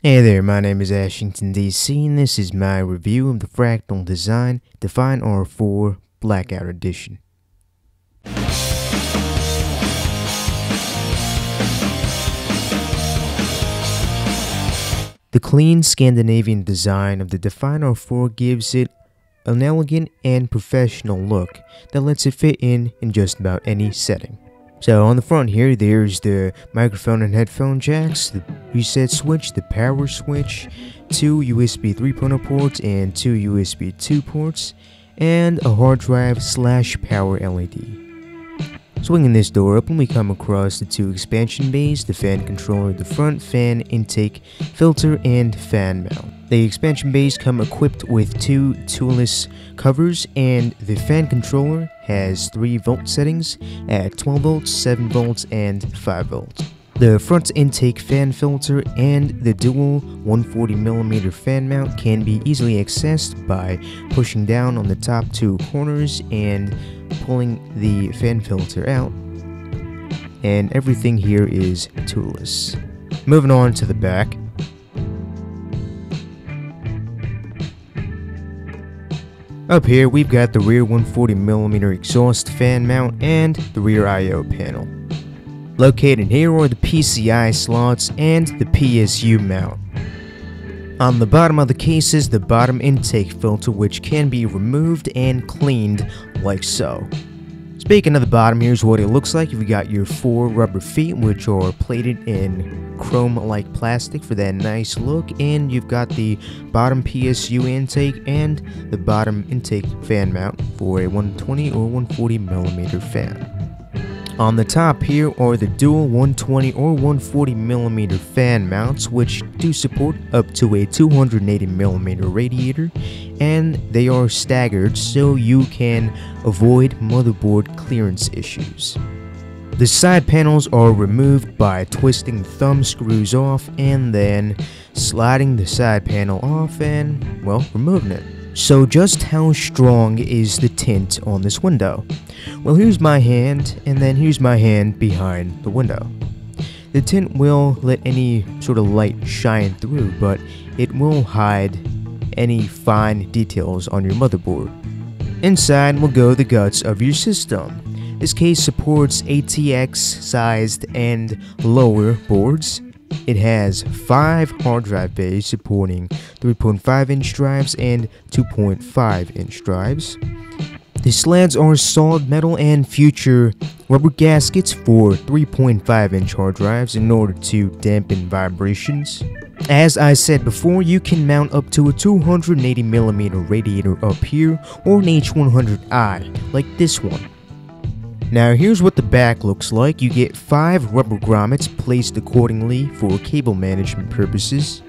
Hey there, my name is AshingtonDC, and this is my review of the Fractal Design Define R4 Blackout Edition. The clean Scandinavian design of the Define R4 gives it an elegant and professional look that lets it fit in just about any setting. So on the front here, there's the microphone and headphone jacks, the reset switch, the power switch, 2 USB 3.0 ports and 2 USB 2 ports, and a hard drive / power LED. Swinging this door open, we come across the 2 expansion bays, the fan controller, the front fan intake, filter, and fan mount. The expansion bays come equipped with 2 toolless covers, and the fan controller has 3 volt settings at 12 volts, 7 volts, and 5 volts. The front intake fan filter and the dual 140mm fan mount can be easily accessed by pushing down on the top 2 corners and pulling the fan filter out, and everything here is toolless. Moving on to the back. Up here we've got the rear 140mm exhaust fan mount and the rear I/O panel. Located here are the PCI slots and the PSU mount. On the bottom of the case is the bottom intake filter, which can be removed and cleaned like so. Speaking of the bottom, here's what it looks like. You've got your 4 rubber feet, which are plated in chrome-like plastic for that nice look, and you've got the bottom PSU intake and the bottom intake fan mount for a 120 or 140mm fan. On the top here are the dual 120 or 140mm fan mounts, which do support up to a 280mm radiator, and they are staggered so you can avoid motherboard clearance issues. The side panels are removed by twisting the thumb screws off and then sliding the side panel off and, well, removing it. So just how strong is the tint on this window? Well, here's my hand, and then here's my hand behind the window. The tint will let any sort of light shine through, but it will hide any fine details on your motherboard. Inside will go the guts of your system. This case supports ATX sized and lower boards. It has 5 hard drive bays supporting 3.5-inch drives and 2.5-inch drives. The slats are solid metal and feature rubber gaskets for 3.5-inch hard drives in order to dampen vibrations. As I said before, you can mount up to a 280mm radiator up here or an H100i like this one. Now here's what the back looks like. You get 5 rubber grommets placed accordingly for cable management purposes.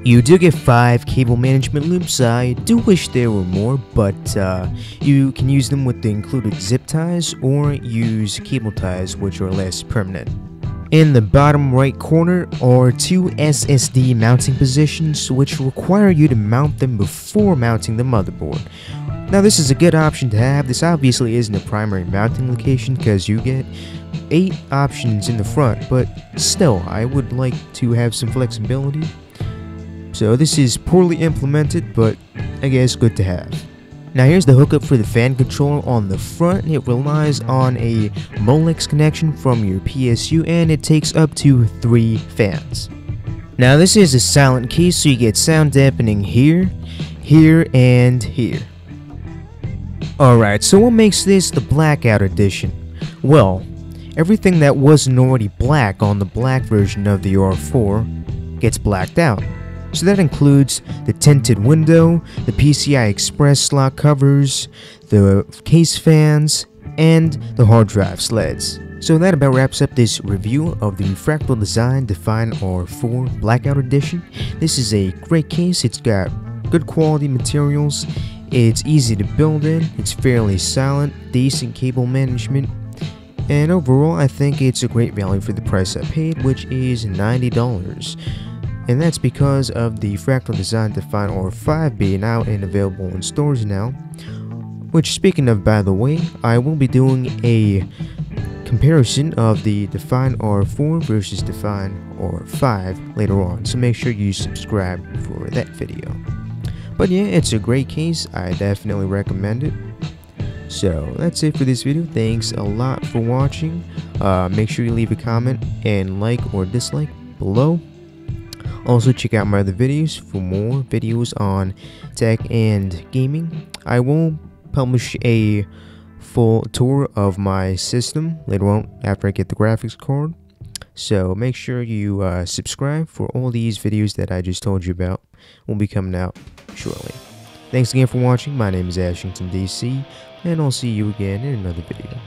You do get 5 cable management loops. I do wish there were more, but you can use them with the included zip ties or use cable ties, which are less permanent. In the bottom right corner are 2 SSD mounting positions, which require you to mount them before mounting the motherboard. Now this is a good option to have. This obviously isn't a primary mounting location because you get 8 options in the front, but still, I would like to have some flexibility. So this is poorly implemented, but I guess good to have. Now here's the hookup for the fan controller on the front. It relies on a Molex connection from your PSU, and it takes up to 3 fans. Now this is a silent case, so you get sound dampening here, here, and here. Alright, so what makes this the Blackout Edition? Well, everything that wasn't already black on the black version of the R4 gets blacked out. So that includes the tinted window, the PCI Express slot covers, the case fans, and the hard drive sleds. So that about wraps up this review of the Fractal Design Define R4 Blackout Edition. This is a great case. It's got good quality materials. It's easy to build in, it's fairly silent, decent cable management, and overall I think it's a great value for the price I paid, which is $90. And that's because of the Fractal Design Define R5 being out and available in stores now. Which, speaking of, by the way, I will be doing a comparison of the Define R4 versus Define or 5 later on, so make sure you subscribe for that video. But yeah, it's a great case, I definitely recommend it. So that's it for this video. Thanks a lot for watching. Make sure you leave a comment and like or dislike below. Also check out my other videos for more videos on tech and gaming. I will publish a full tour of my system later on after I get the graphics card. So make sure you subscribe for all these videos that I just told you about. Will be coming out shortly. Thanks again for watching. My name is AshingtonDC, and I'll see you again in another video.